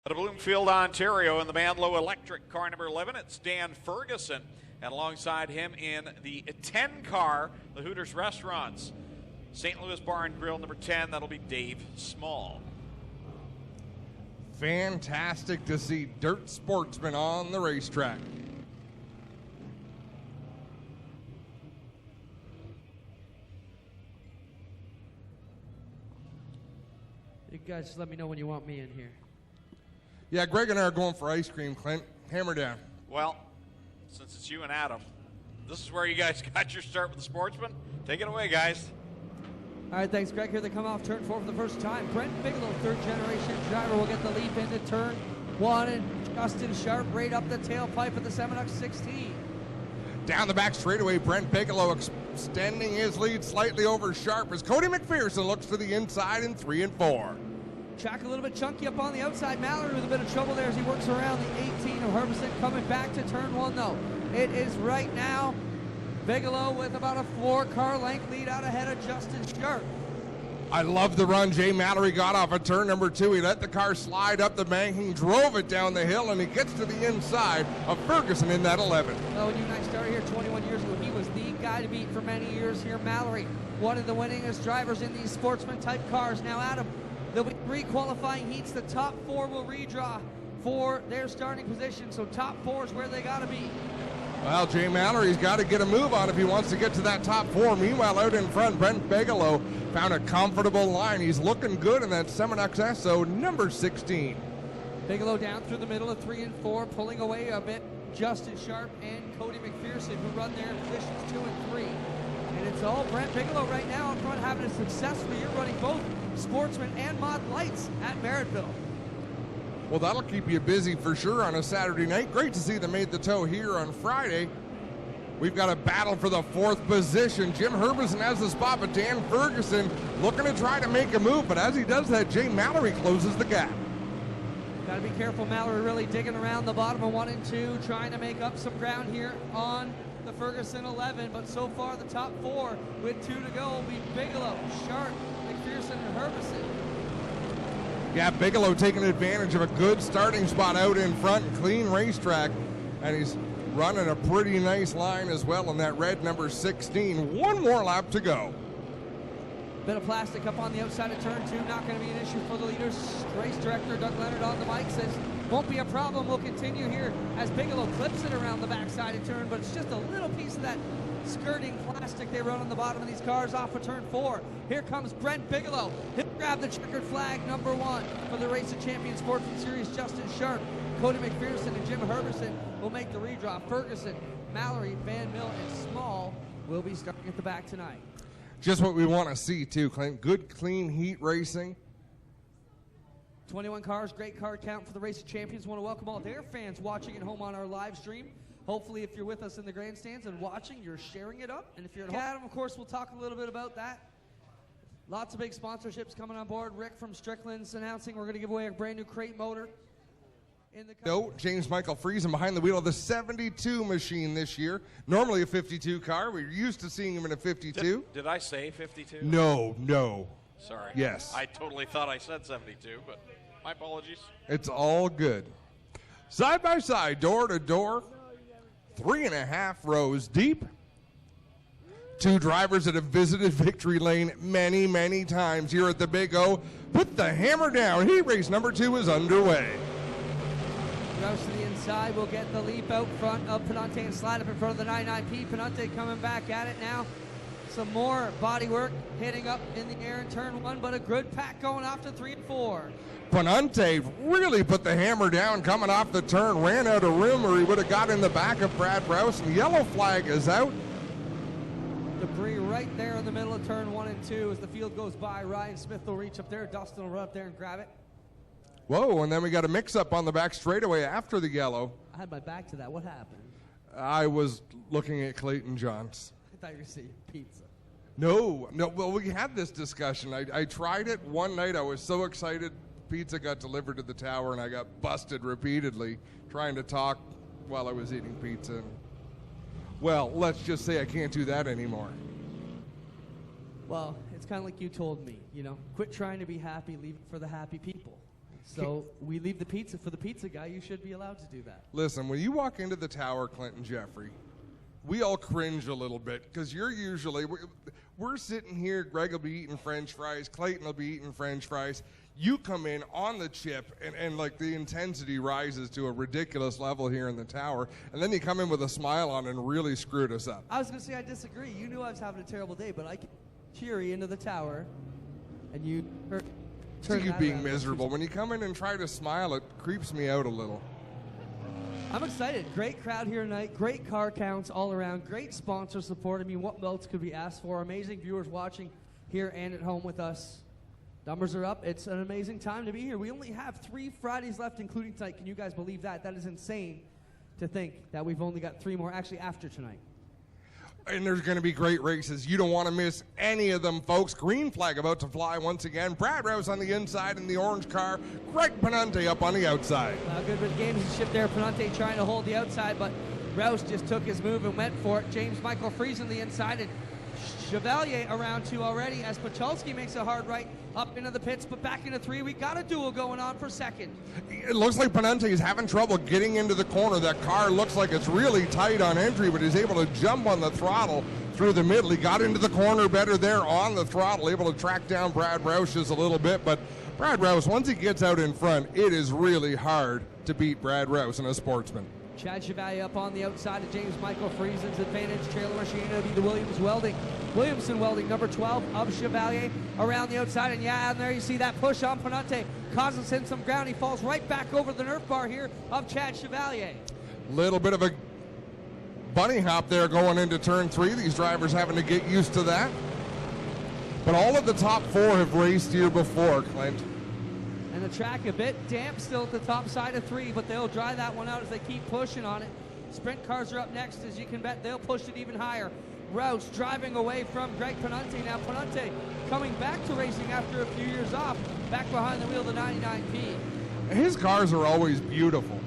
Out of Bloomfield, Ontario, in the Manlow Electric car number 11, it's Dan Ferguson. And alongside him in the 10 car, the Hooters Restaurants. St. Louis Bar and Grill number 10, that'll be Dave Small. Fantastic to see Dirt Sportsman on the racetrack. You guys just let me know when you want me in here. Yeah, Greg and I are going for ice cream, Clint. Hammer down. Well, since it's you and Adam, this is where you guys got your start with the Sportsman. Take it away, guys. All right, thanks, Greg. Here they come off turn 4 for the first time. Brent Bigelow, third-generation driver, will get the leap into turn 1, and Justin Sharp right up the tailpipe of the Seminux 16. Down the back straightaway, Brent Bigelow extending his lead slightly over Sharp as Cody McPherson looks to the inside in 3 and 4. Track a little bit chunky up on the outside. Mallory with a bit of trouble there as he works around the 18 of Herbison, coming back to turn 1 though. It is right now Bigelow with about a 4-car length lead out ahead of Justin Sharp. I love the run Jay Mallory got off of turn number 2. He let the car slide up the banking, drove it down the hill, and he gets to the inside of Ferguson in that 11. Well, when you and I started here 21 years ago, he was the guy to beat for many years here. Mallory, one of the winningest drivers in these sportsman-type cars. Now, Adam, there'll be 3 qualifying heats. The top 4 will redraw for their starting position, so top 4 is where they got to be. Well, Jay Mallory's got to get a move on if he wants to get to that top 4. Meanwhile, out in front, Brent Bigelow found a comfortable line. He's looking good in that Seminux SO number 16. Bigelow down through the middle of 3 and 4, pulling away a bit Justin Sharp and Cody McPherson, who run there in positions 2 and 3. And it's all Brent Bigelow right now in front, having a successful year running both Sportsman and Mod Lights at Merrittville. Well, that'll keep you busy for sure on a Saturday night. Great to see them made the tow here on Friday. We've got a battle for the 4th position. Jim Herbison has the spot, but Dan Ferguson looking to try to make a move. But as he does that, Jay Mallory closes the gap. Got to be careful. Mallory really digging around the bottom of 1 and 2, trying to make up some ground here on the Ferguson 11. But so far, the top 4 with 2 to go will be Bigelow, Sharp, McPherson, and Herbison. Yeah, Bigelow taking advantage of a good starting spot out in front, clean racetrack, and he's running a pretty nice line as well in that red number 16. 1 more lap to go. Bit of plastic up on the outside of turn 2, not going to be an issue for the leaders. Race director Doug Leonard on the mic says, won't be a problem, we'll continue here as Bigelow clips it around the backside of turn, but it's just a little piece of that skirting plastic they run on the bottom of these cars off of turn 4. Here comes Brent Bigelow. He'll grab the checkered flag number 1 for the Race of Champions Sportsman Series. Justin Sharp, Cody McPherson, and Jim Herbison will make the redraw. Ferguson, Mallory, Van Mill, and Small will be starting at the back tonight. Just what we want to see too, Clint. Good, clean heat racing. 21 cars, great car count for the Race of Champions. Want to welcome all their fans watching at home on our live stream. Hopefully, if you're with us in the grandstands and watching, you're sharing it up. And if you're at home, Adam, of course, we'll talk a little bit about that. Lots of big sponsorships coming on board. Rick from Strickland's announcing we're going to give away a brand new crate motor. No, James Michael Friesen behind the wheel of the 72 machine this year. Normally a 52 car. We're used to seeing him in a 52. Did I say 52? No. Sorry. Yes. I totally thought I said 72, but my apologies. It's all good. Side by side, door to door, 3.5 rows deep. 2 drivers that have visited Victory Lane many, many times here at the Big O. Put the hammer down. Heat race number 2 is underway. Rouse to the inside will get the leap out front of Penante and slide up in front of the 99P. Penante coming back at it now. Some more body work hitting up in the air in turn 1, but a good pack going off to 3 and 4. Penante really put the hammer down coming off the turn, ran out of room or he would have got in the back of Brad Rouse, and yellow flag is out. Debris right there in the middle of turn 1 and 2 as the field goes by. Ryan Smith will reach up there. Dustin will run up there and grab it. Whoa, and then we got a mix-up on the back straightaway after the yellow. I had my back to that. What happened? I was looking at Clayton Johns. I thought you were saying pizza. No, well, we had this discussion. I tried it one night. I was so excited. Pizza got delivered to the tower, and I got busted repeatedly trying to talk while I was eating pizza. Well, let's just say I can't do that anymore. Well, it's kind of like you told me, quit trying to be happy, leave it for the happy people. So we leave the pizza for the pizza guy. You should be allowed to do that. Listen, when you walk into the tower, Clinton Jeffrey, we all cringe a little bit because you're usually, we're sitting here, Greg will be eating French fries, Clayton will be eating French fries. You come in on the chip, and like the intensity rises to a ridiculous level here in the tower, and then you come in with a smile on and really screwed us up. I was going to say I disagree. You knew I was having a terrible day, but I came cheery into the tower, and you See you being miserable. When you come in and try to smile, it creeps me out a little. I'm excited. Great crowd here tonight. Great car counts all around. Great sponsor support. I mean, what else could we ask for? Amazing viewers watching here and at home with us. Numbers are up. It's an amazing time to be here. We only have 3 Fridays left, including tonight. Can you guys believe that? That is insane to think that we've only got 3 more, actually, after tonight. And there's going to be great races. You don't want to miss any of them, folks. Green flag about to fly once again. Brad Rouse on the inside in the orange car. Greg Panante up on the outside. Good with games and shift there. Panante trying to hold the outside, but Rouse just took his move and went for it. James Michael Friesen the inside, and Chevalier around 2 already as Pacholski makes a hard right up into the pits, but back into 3. We got a duel going on for second. It looks like Panante is having trouble getting into the corner. That car looks like it's really tight on entry, but he's able to jump on the throttle through the middle. He got into the corner better there on the throttle, able to track down Brad Rouse just a little bit, but Brad Rouse, once he gets out in front, it is really hard to beat Brad Rouse in a Sportsman. Chad Chevalier up on the outside of James Michael Friesen's advantage. Trailer machine will be the Williamson Welding, number 12 of Chevalier around the outside. And yeah, and there you see that push on Panante. Causes him some ground. He falls right back over the Nerf bar here of Chad Chevalier. Little bit of a bunny hop there going into turn 3. These drivers having to get used to that. But all of the top 4 have raced here before, Clint. And the track a bit damp still at the top side of 3, but they'll dry that one out as they keep pushing on it. Sprint cars are up next, as you can bet. They'll push it even higher. Rouse driving away from Greg Panante. Now Panante coming back to racing after a few years off, back behind the wheel of the 99P. His cars are always beautiful.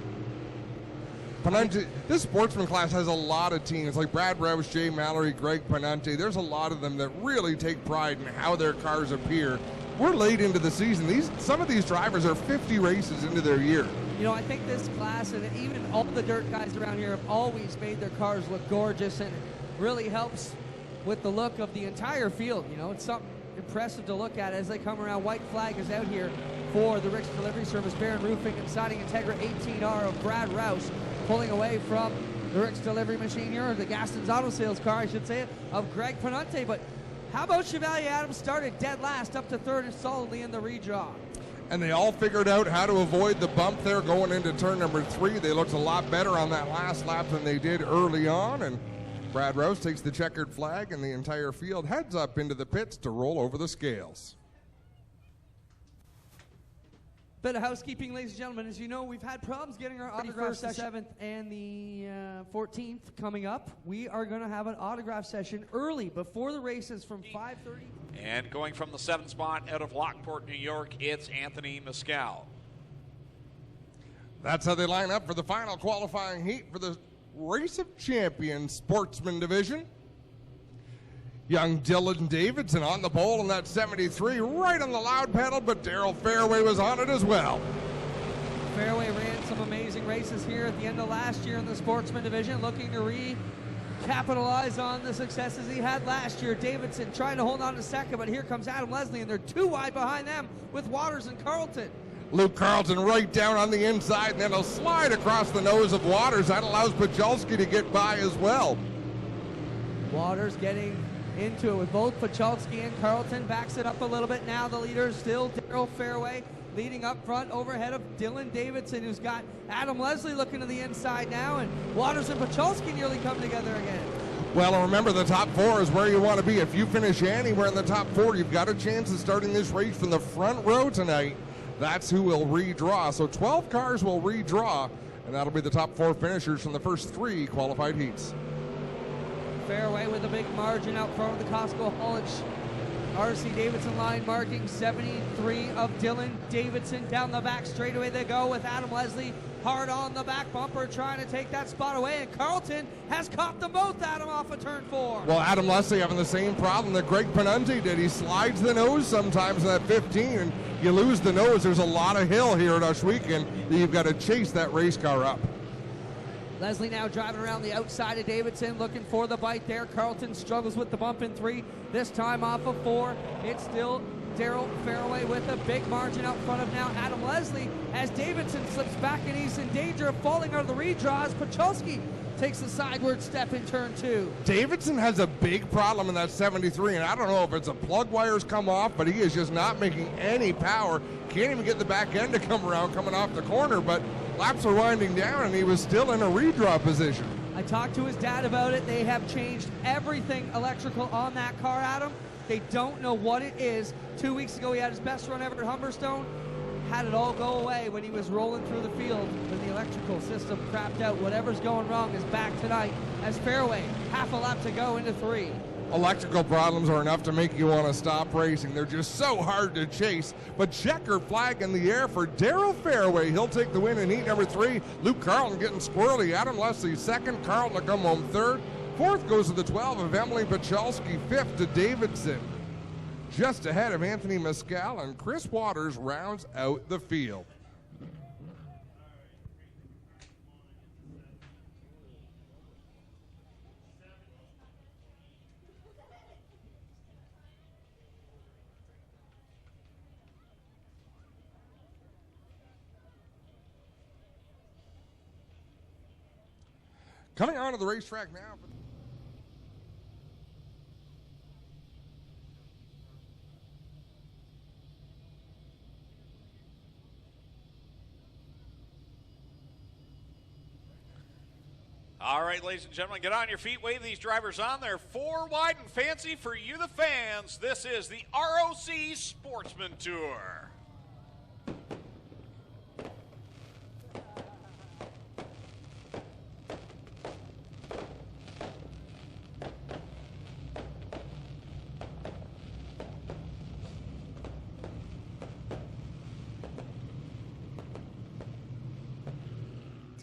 Panante, this Sportsman class has a lot of teams like Brad Rouse, Jay Mallory, Greg Panante. There's a lot of them that really take pride in how their cars appear. We're late into the season. Some of these drivers are 50 races into their year. You know, I think this class and even all the dirt guys around here have always made their cars look gorgeous, and it really helps with the look of the entire field. You know, it's something impressive to look at as they come around. White flag is out here for the Rick's Delivery Service, Barron Roofing and Siding Integra 18R of Brad Rouse, pulling away from the Rick's Delivery Machine here, or the Gaston's Auto Sales car, I should say, of Greg Panante. But how about Chevalier Adams started dead last up to 3rd and solidly in the redraw. And they all figured out how to avoid the bump there going into turn number 3. They looked a lot better on that last lap than they did early on. And Brad Rouse takes the checkered flag, and the entire field heads up into the pits to roll over the scales. Bit of housekeeping, ladies and gentlemen. As you know, we've had problems getting our autograph session. 7th and the 14th coming up. We are going to have an autograph session early before the races from 5:30. And going from the 7th spot out of Lockport, New York, it's Anthony Mescal. That's how they line up for the final qualifying heat for the Race of Champions Sportsman Division. Young Dylan Davidson on the pole in that 73, right on the loud pedal, but Darryl Fairway was on it as well. Fairway ran some amazing races here at the end of last year in the Sportsman Division, looking to recapitalize on the successes he had last year. Davidson trying to hold on to second, but here comes Adam Leslie, and they're 2 wide behind them with Waters and Carlton. Luke Carlton right down on the inside, and then he'll slide across the nose of Waters. That allows Pacholski to get by as well. Waters getting into it with both Pacholski and Carlton. Backs it up a little bit now. The leader is still Darryl Fairway, leading up front overhead of Dylan Davidson, who's got Adam Leslie looking to the inside now, and Waters and Pacholski nearly come together again. Well, remember, the top 4 is where you want to be. If you finish anywhere in the top 4, you've got a chance of starting this race from the front row tonight. That's who will redraw. So 12 cars will redraw, and that'll be the top 4 finishers from the first 3 qualified heats. Fairway with a big margin out front of the Costco Haulage RC Davidson line, marking 73 of Dylan Davidson. Down the back straightaway they go with Adam Leslie hard on the back bumper, trying to take that spot away, and Carlton has caught them both, Adam, off of turn 4. Well, Adam Leslie having the same problem that Greg Panante did. He slides the nose sometimes in that 15, and you lose the nose, there's a lot of hill here at Ohsweken that you've got to chase that race car up. Leslie now driving around the outside of Davidson, looking for the bite there. Carlton struggles with the bump in 3, this time off of 4. It's still Daryl Fairway with a big margin out front of now Adam Leslie as Davidson slips back and he's in danger of falling out of the redraw as Pacholski takes the sideward step in turn 2. Davidson has a big problem in that 73, and I don't know if it's a plug wire's come off, but he is just not making any power. Can't even get the back end to come around coming off the corner, but laps are winding down, and he was still in a redraw position. I talked to his dad about it. They have changed everything electrical on that car, Adam. They don't know what it is. 2 weeks ago, he had his best run ever at Humberstone. Had it all go away when he was rolling through the field when the electrical system crapped out. Whatever's going wrong is back tonight as Fairway, half a lap to go into 3. Electrical problems are enough to make you want to stop racing. They're just so hard to chase. But checker flag in the air for Daryl Fairway. He'll take the win in heat number 3. Luke Carlton getting squirrely. Adam Leslie second. Carlton to come home third. Fourth goes to the 12 of Emily Pacholski. Fifth to Davidson. Just ahead of Anthony Mescal, and Chris Waters rounds out the field. Coming onto the racetrack now. All right, ladies and gentlemen, get on your feet, wave these drivers on. They're 4 wide and fancy for you, the fans. This is the ROC Sportsman Tour.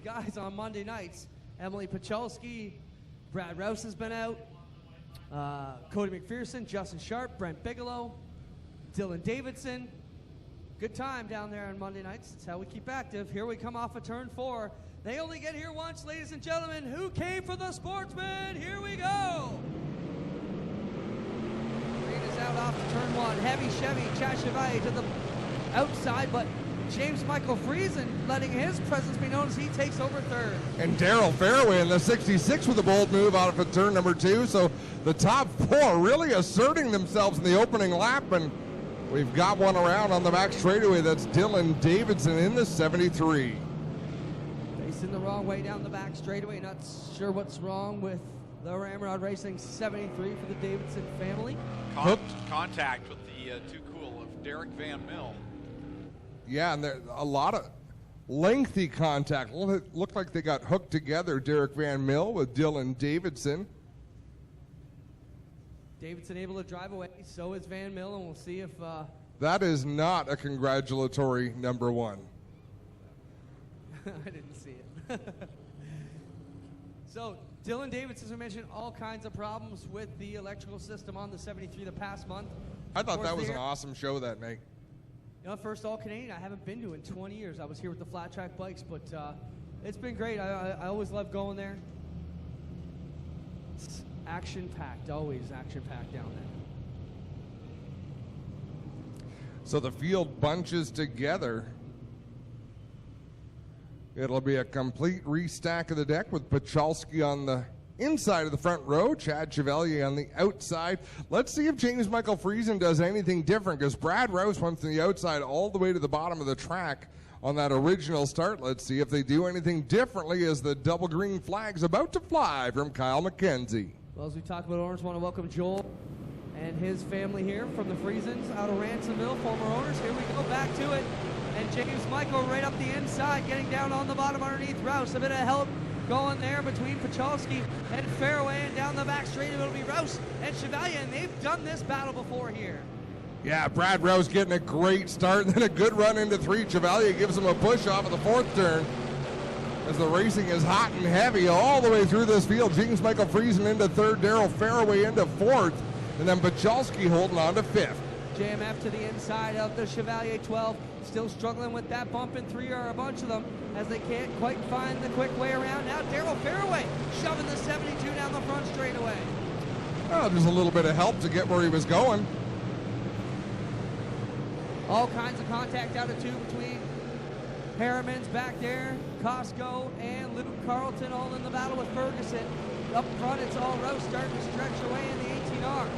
Guys, on Monday nights, Emily Pacholski, Brad Rouse has been out, Cody McPherson, Justin Sharp, Brent Bigelow, Dylan Davidson. Good time down there on Monday nights. That's how we keep active. Here we come off of turn 4. They only get here once, ladies and gentlemen. Who came for the Sportsman? Here we go. Green is out off to turn 1. Heavy Chevy, Chad Chevalier to the outside, but James Michael Friesen letting his presence be known as he takes over third. And Daryl Fairway in the 66 with a bold move out of turn number 2. So the top 4 really asserting themselves in the opening lap, and we've got one around on the back straightaway. That's Dylan Davidson in the 73. Facing the wrong way down the back straightaway. Not sure what's wrong with the Ramrod Racing 73 for the Davidson family. Contact with the too cool of Derek Van Mill. Yeah, and there's a lot of lengthy contact. Looked like they got hooked together, Derek Van Mill with Dylan Davidson. Davidson able to drive away, so is Van Mill, and we'll see if... That is not a congratulatory number 1. I didn't see it. So, Dylan Davidson, as we mentioned, all kinds of problems with the electrical system on the 73 the past month. I thought that was an awesome show that night. You know, first All-Canadian I haven't been to in 20 years. I was here with the flat track bikes, but it's been great. I always love going there. It's action-packed, always action-packed down there. So the field bunches together. It'll be a complete restack of the deck with Pacholski on the inside of the front row, Chad Chevalier on the outside. Let's see if James Michael Friesen does anything different, because Brad Rouse went from the outside all the way to the bottom of the track on that original start. Let's see if they do anything differently as the double green flag's about to fly from Kyle McKenzie. Well, as we talk about owners, I want to welcome Joel and his family here from the Friesens out of Ransomville, former owners. Here we go, back to it. And James Michael right up the inside, getting down on the bottom underneath Rouse. A bit of help going there between Pacholski and Fairway, and down the back straight it'll be Rouse and Chevalier, and they've done this battle before here. Yeah, Brad Rouse getting a great start, and then a good run into 3. Chevalier gives him a push off of the 4th turn as the racing is hot and heavy all the way through this field. James Michael Friesen into 3rd, Daryl Fairway into 4th, and then Pacholski holding on to 5th. JMF to the inside of the Chevalier 12. Still struggling with that bump in 3 are a bunch of them as they can't quite find the quick way around. Now Darrell Fairway shoving the 72 down the front straightaway. Well, just a little bit of help to get where he was going. All kinds of contact out of 2 between Harriman's back there, Costco, and Luke Carlton all in the battle with Ferguson. Up front, it's all Rouse starting to stretch away in the 18R.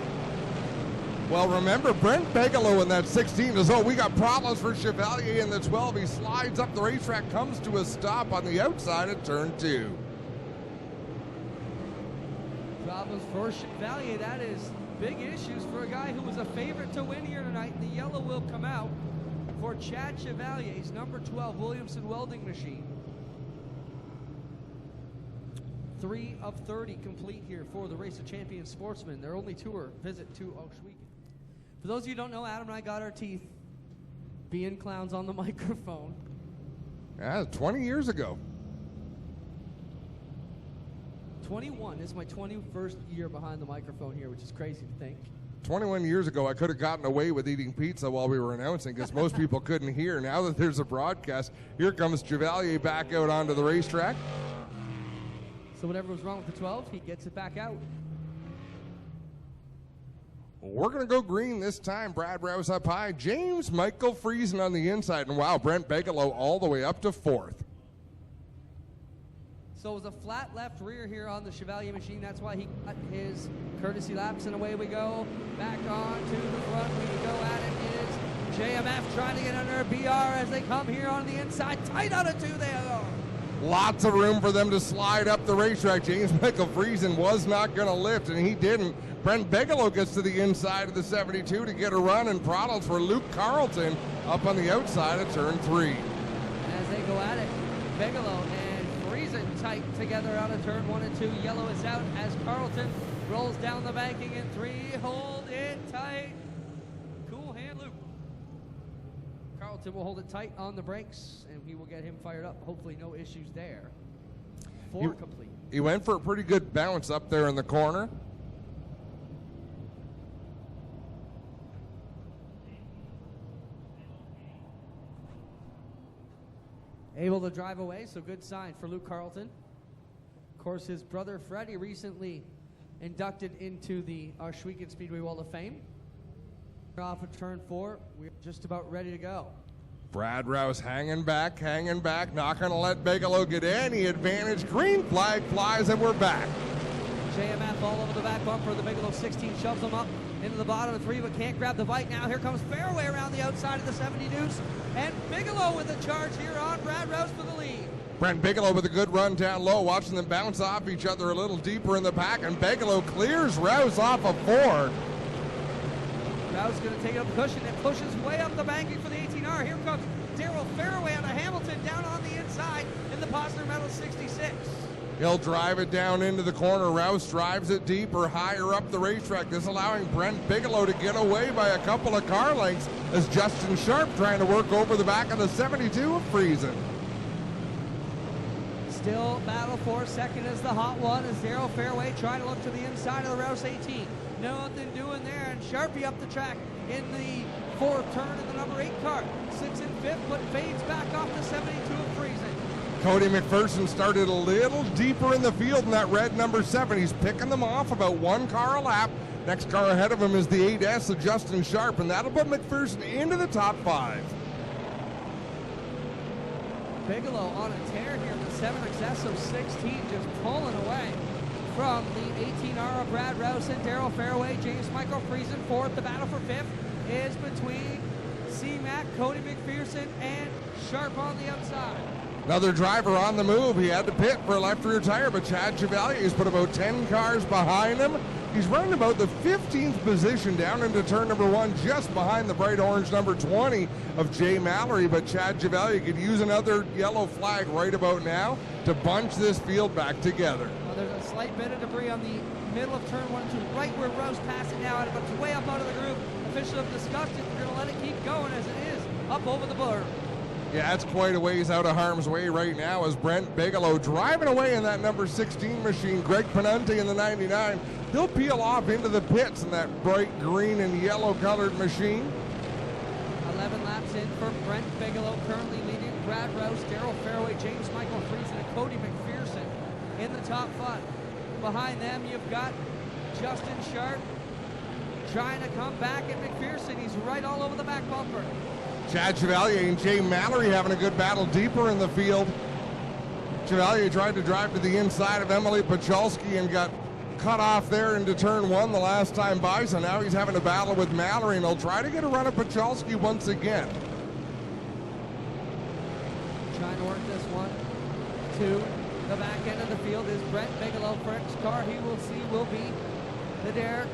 Well, remember, Brent Bigelow in that 16 is, we got problems for Chevalier in the 12. He slides up the racetrack, comes to a stop on the outside of turn 2. Problems for Chevalier, that is big issues for a guy who was a favorite to win here tonight. The yellow will come out for Chad Chevalier's number 12 Williamson welding machine. 3 of 30 complete here for the Race of Champions Sportsman. Their only tour visit to Oshwegan. For those of you who don't know, Adam and I got our teeth being clowns on the microphone. Yeah, 20 years ago. 21 is my 21st year behind the microphone here, which is crazy to think. 21 years ago, I could have gotten away with eating pizza while we were announcing because most people couldn't hear. Now that there's a broadcast, here comes Chevalier back out onto the racetrack. So whatever was wrong with the 12, he gets it back out. We're going to go green this time. Brad Rouse up high. James Michael Friesen on the inside. And wow, Brent Bigelow all the way up to 4th. So it was a flat left rear here on the Chevalier machine. That's why he got his courtesy laps, and away we go. Back on to the front we go at it is JMF trying to get under BR as they come here on the inside. Tight out of 2 they are. Lots of room for them to slide up the racetrack. James Michael Friesen was not going to lift, and he didn't. Brent Bigelow gets to the inside of the 72 to get a run, and problems for Luke Carlton up on the outside of turn 3. As they go at it, Bigelow and Friesen tight together out of turn 1 and 2. Yellow is out as Carlton rolls down the banking in 3. Hold it tight. Cool hand, Luke. Carlton will hold it tight on the brakes, and we will get him fired up. Hopefully no issues there. 4 complete. He went for a pretty good bounce up there in the corner. Able to drive away, so good sign for Luke Carlton. Of course, his brother Freddie recently inducted into the Oshwegan Speedway Wall of Fame. Off of turn 4, we're just about ready to go. Brad Rouse hanging back, not going to let Bigelow get any advantage. Green flag flies, and we're back. JMF all over the back bumper. The Bigelow 16 shoves them up into the bottom of 3, but can't grab the bite now. Here comes Fairway around the outside of the 70 deuce. And Bigelow with a charge here on Brad Rouse for the lead. Brent Bigelow with a good run down low, watching them bounce off each other a little deeper in the pack, and Bigelow clears Rouse off of 4. Rouse going to take it up the cushion. It pushes way up the banking for the 18R. Here comes Darrell Fairway out of Hamilton down on the inside in the Posner Metal 66. He'll drive it down into the corner. Rouse drives it deeper, higher up the racetrack. This allowing Brent Bigelow to get away by a couple of car lengths as Justin Sharp trying to work over the back of the 72 of Friesen. Still battle for second is the hot one as Darrell Fairway trying to look to the inside of the Rouse 18. Nothing doing there, and Sharpie up the track in the 4th turn in the number 8 car. 6th and 5th, but fades back off the 72 of Friesen. Cody McPherson started a little deeper in the field in that red number 7. He's picking them off about 1 car a lap. Next car ahead of him is the 8S of Justin Sharp, and that'll put McPherson into the top 5. Bigelow on a tear here, the 7XS of 16 just pulling away from the 18R of Brad Rouse and Darrell Fairway. James Michael Friesen 4th. The battle for 5th is between C-Mac, Cody McPherson, and Sharp on the outside. Another driver on the move. He had to pit for a left rear tire, but Chad Chevalier has put about 10 cars behind him. He's running about the 15th position down into turn number 1, just behind the bright orange number 20 of Jay Mallory, but Chad Chevalier could use another yellow flag right about now to bunch this field back together. Well, there's a slight bit of debris on the middle of turn 1 and 2, right where Rouse passed it now, but it's way up out of the groove. Officials have discussed it. We're going to let it keep going as it is up over the berm. Yeah, it's quite a ways out of harm's way right now as Brent Bigelow driving away in that number 16 machine. Greg Penunti in the 99. He'll peel off into the pits in that bright green and yellow colored machine. 11 laps in for Brent Bigelow, currently leading Brad Rouse, Darryl Fairway, James Michael Friesen, and Cody McPherson in the top 5. Behind them, you've got Justin Sharp trying to come back, and McPherson, he's right all over the back bumper. Chad Chevalier and Jay Mallory having a good battle deeper in the field. Chevalier tried to drive to the inside of Emily Pachalski and got cut off there into turn 1 the last time by, so now he's having a battle with Mallory, and he'll try to get a run at Pachalski once again. Trying to work this one to the back end of the field is Brent Bigelow. First car he will see will be the Derek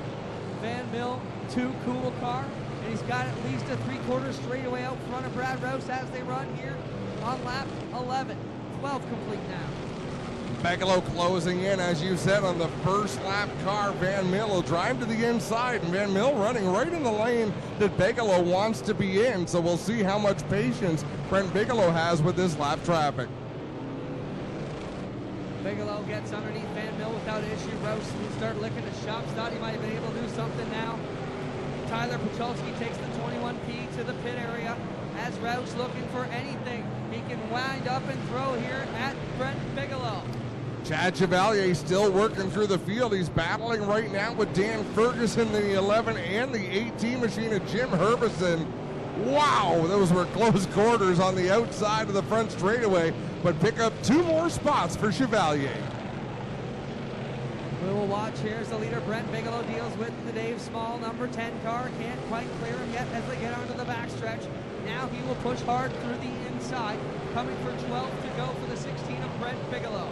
Van Mill 2 Cool car. And he's got at least a 3/4 straightaway out front of Brad Rouse as they run here on lap 11. 12 complete now. Bigelow closing in, as you said, on the first lap car. Van Mill will drive to the inside, and Van Mill running right in the lane that Bigelow wants to be in. So we'll see how much patience Brent Bigelow has with this lap traffic. Bigelow gets underneath Van Mill without issue. Rouse will start licking his chops. Thought he might have been able to do something now. Tyler Pachalski takes the 21P to the pit area as Rouse looking for anything he can wind up and throw here at Brent Bigelow. Chad Chevalier still working through the field. He's battling right now with Dan Ferguson in the 11 and the 18 machine of Jim Herbison. Wow, those were close quarters on the outside of the front straightaway, but pick up 2 more spots for Chevalier. We will watch. Here's the leader. Brent Bigelow deals with the Dave Small number 10 car. Can't quite clear him yet as they get onto the backstretch. Now he will push hard through the inside. Coming for 12 to go for the 16 of Brent Bigelow.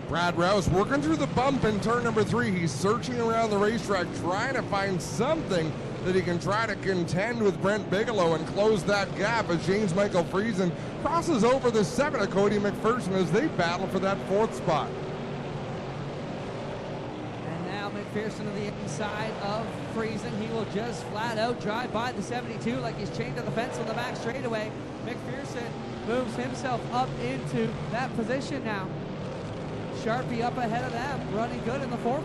Brad Rouse working through the bump in turn number 3. He's searching around the racetrack, trying to find something that he can try to contend with Brent Bigelow and close that gap as James Michael Friesen crosses over the 7 of Cody McPherson as they battle for that 4th spot. McPherson to the inside of Friesen. He will just flat out drive by the 72 like he's chained to the fence on the back straightaway. McPherson moves himself up into that position now. Sharpie up ahead of them, running good in the 4th.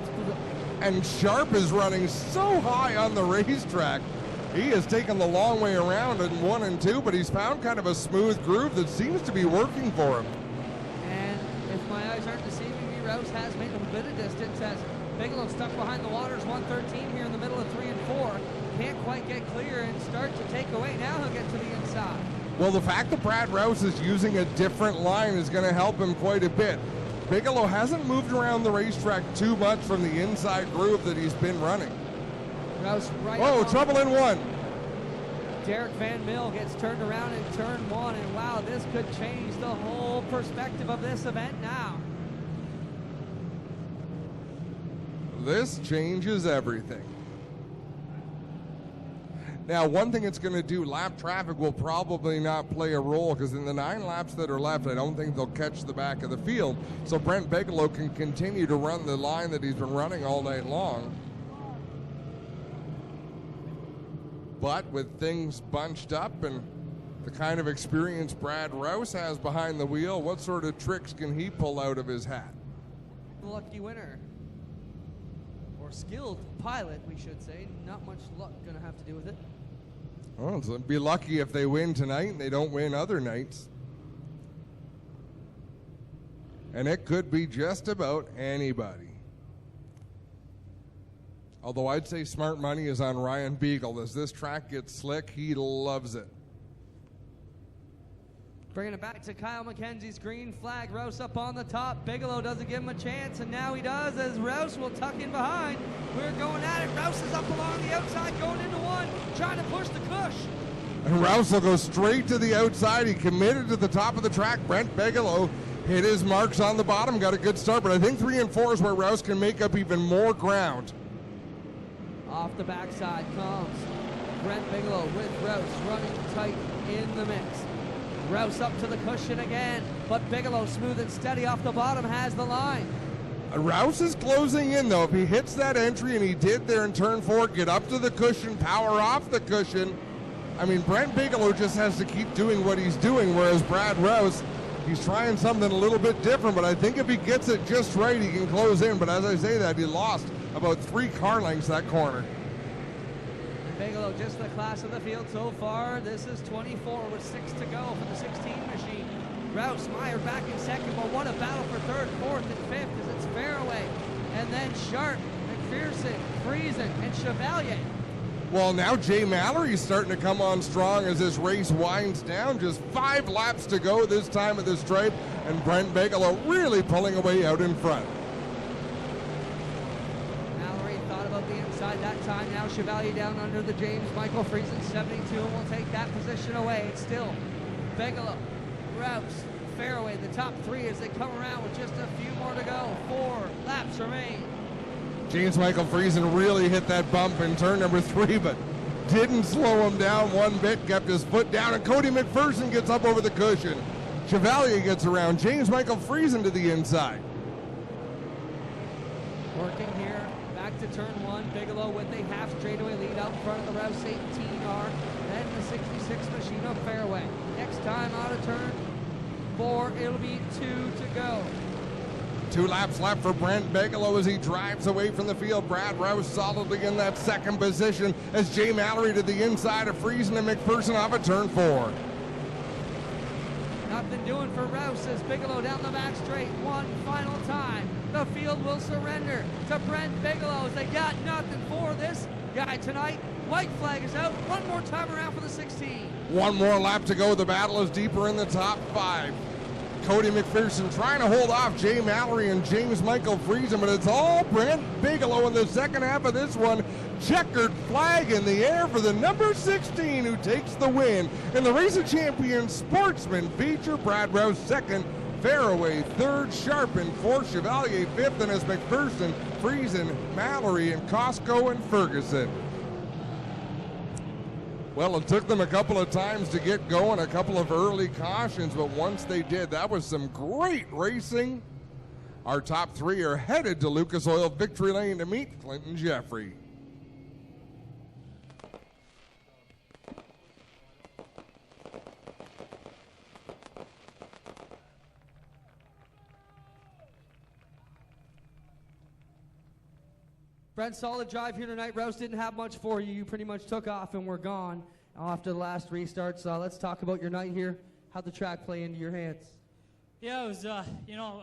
And Sharp is running so high on the racetrack. He has taken the long way around in 1 and 2, but he's found kind of a smooth groove that seems to be working for him. And if my eyes aren't deceiving me, Rouse has made a bit of distance as Bigelow stuck behind the waters, 113 here in the middle of 3 and 4. Can't quite get clear and start to take away. Now he'll get to the inside. Well, the fact that Brad Rouse is using a different line is going to help him quite a bit. Bigelow hasn't moved around the racetrack too much from the inside groove that he's been running. Rouse right. Oh, trouble in 1. Derek Van Mill gets turned around in turn 1, and wow, this could change the whole perspective of this event now. This changes everything. Now, one thing it's going to do, lap traffic will probably not play a role because in the 9 laps that are left, I don't think they'll catch the back of the field. So Brent Bigelow can continue to run the line that he's been running all night long. But with things bunched up and the kind of experience Brad Rouse has behind the wheel, what sort of tricks can he pull out of his hat? Lucky winner. Skilled pilot, we should say. Not much luck going to have to do with it. Oh, so be lucky if they win tonight and they don't win other nights. And it could be just about anybody. Although I'd say smart money is on Ryan Beagle. As this track gets slick, he loves it. Bringing it back to Kyle McKenzie's green flag. Rouse up on the top. Bigelow doesn't give him a chance, and now he does as Rouse will tuck in behind. We're going at it. Rouse is up along the outside, going into 1, trying to push the cush. And Rouse will go straight to the outside. He committed to the top of the track. Brent Bigelow hit his marks on the bottom, got a good start, but I think 3 and 4 is where Rouse can make up even more ground. Off the backside comes Brent Bigelow with Rouse running tight in the mix. Rouse up to the cushion again, but Bigelow smooth and steady off the bottom has the line. Rouse is closing in though. If he hits that entry, and he did there in turn 4, get up to the cushion, power off the cushion, I mean, Brent Bigelow just has to keep doing what he's doing, whereas Brad Rouse, he's trying something a little bit different, but I think if he gets it just right, he can close in. But as I say that, he lost about 3 car lengths that corner. Bigelow, just the class of the field so far. This is 24 with 6 to go for the 16 machine. Rouse, Meyer back in second, but what a battle for third, fourth, and fifth as it's Fairway. And then Sharp, McPherson, Friesen, and Chevalier. Well, now Jay Mallory's starting to come on strong as this race winds down. Just 5 laps to go this time at the stripe, and Brent Bigelow really pulling away out in front. Mallory thought about the inside that time. Now Chevalier down under the James Michael Friesen, 72, and will take that position away. It's still Bigelow, Rouse, Fairway, the top 3 as they come around with just a few more to go. 4 laps remain. James Michael Friesen really hit that bump in turn number 3, but didn't slow him down one bit, kept his foot down, and Cody McPherson gets up over the cushion. Chevalier gets around, James Michael Friesen to the inside. Working here, back to turn 1, Bigelow with a half straightaway lead out in front of the Rouse 18R, then the 66 machine of Fairway. Next time out of turn 4, it'll be 2 to go. 2 laps left for Brent Bigelow as he drives away from the field. Brad Rouse solidly in that second position as Jay Mallory to the inside of Friesen and McPherson off at turn 4. Nothing doing for Rouse as Bigelow down the back straight one final time. The field will surrender to Brent Bigelow as they got nothing for this guy tonight. White flag is out. One more time around for the 16. 1 more lap to go. The battle is deeper in the top 5. Cody McPherson trying to hold off Jay Mallory and James Michael Friesen, but it's all Brent Bigelow in the second half of this one. Checkered flag in the air for the number 16 who takes the win. In the race of champions, Sportsman feature Brad Rouse second, Fairway third, Sharp and fourth, Chevalier fifth, and as McPherson, Friesen, Mallory, and Costco and Ferguson. Well, it took them a couple of times to get going, a couple of early cautions, but once they did, that was some great racing. Our top 3 are headed to Lucas Oil Victory Lane to meet Clinton Jeffrey. Brent, solid drive here tonight. Rouse didn't have much for you. You pretty much took off and were gone after the last restart. So let's talk about your night here. How'd the track play into your hands? Yeah, it was,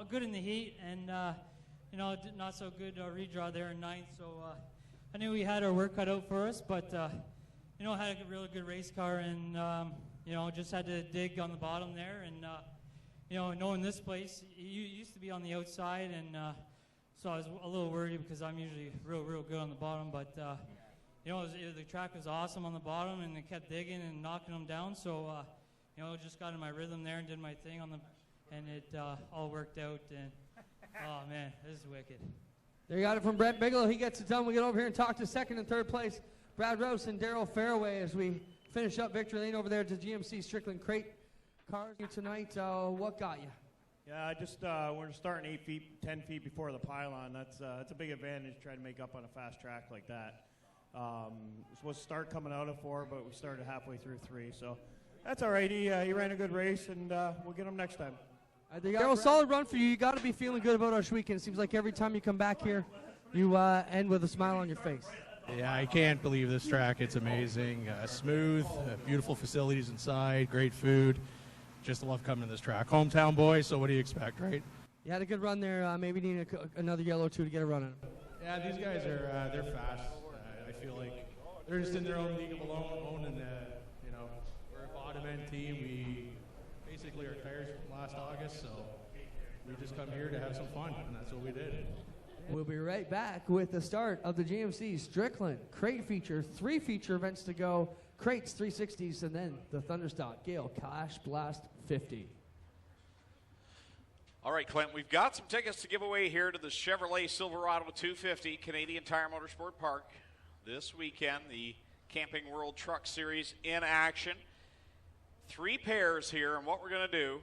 good in the heat and, not so good redraw there in 9th. So I knew we had our work cut out for us, but, had a really good race car and, just had to dig on the bottom there. And, knowing this place, you used to be on the outside and, so I was a little worried because I'm usually real good on the bottom, but the track was awesome on the bottom, and it kept digging and knocking them down. So just got in my rhythm there and did my thing and it all worked out. And oh man, this is wicked. There you got it from Brent Bigelow. He gets it done. We get over here and talk to second and third place, Brad Rouse and Daryl Fairway, as we finish up Victory Lane over there to GMC Strickland Crate Cars here tonight. What got you? Yeah, we're starting 8 feet, 10 feet before the pylon. That's a big advantage to try to make up on a fast track like that. We're supposed to start coming out of 4, but we started halfway through 3, so that's all right. He ran a good race, and we'll get him next time. Daryl, solid run for you. You got to be feeling good about our weekend. It seems like every time you come back here, you end with a smile on your face. Yeah, I can't believe this track. It's amazing. Smooth, beautiful facilities inside, great food. Just love coming to this track. Hometown boy, so what do you expect, right? You had a good run there. Maybe need another yellow or 2 to get a run in. Yeah, these guys are they're fast. I feel like they're just in their own league of alone, and we're a bottom end team. We basically are tires from last August, so we just come here to have some fun, and that's what we did. We'll be right back with the start of the GMC Strickland Crate feature. 3 feature events to go. Crates, 360s, and then the Thunderstock Gale Cash Blast 50. All right, Clint, we've got some tickets to give away here to the Chevrolet Silverado 250 Canadian Tire Motorsport Park this weekend. The Camping World Truck Series in action. 3 pairs here, and what we're going to do,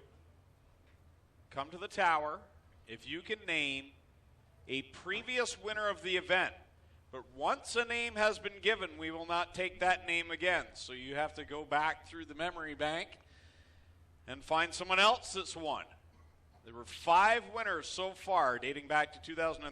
come to the tower. If you can name a previous winner of the event, But once a name has been given, we will not take that name again. So you have to go back through the memory bank and find someone else that's won. There were 5 winners so far dating back to 2003.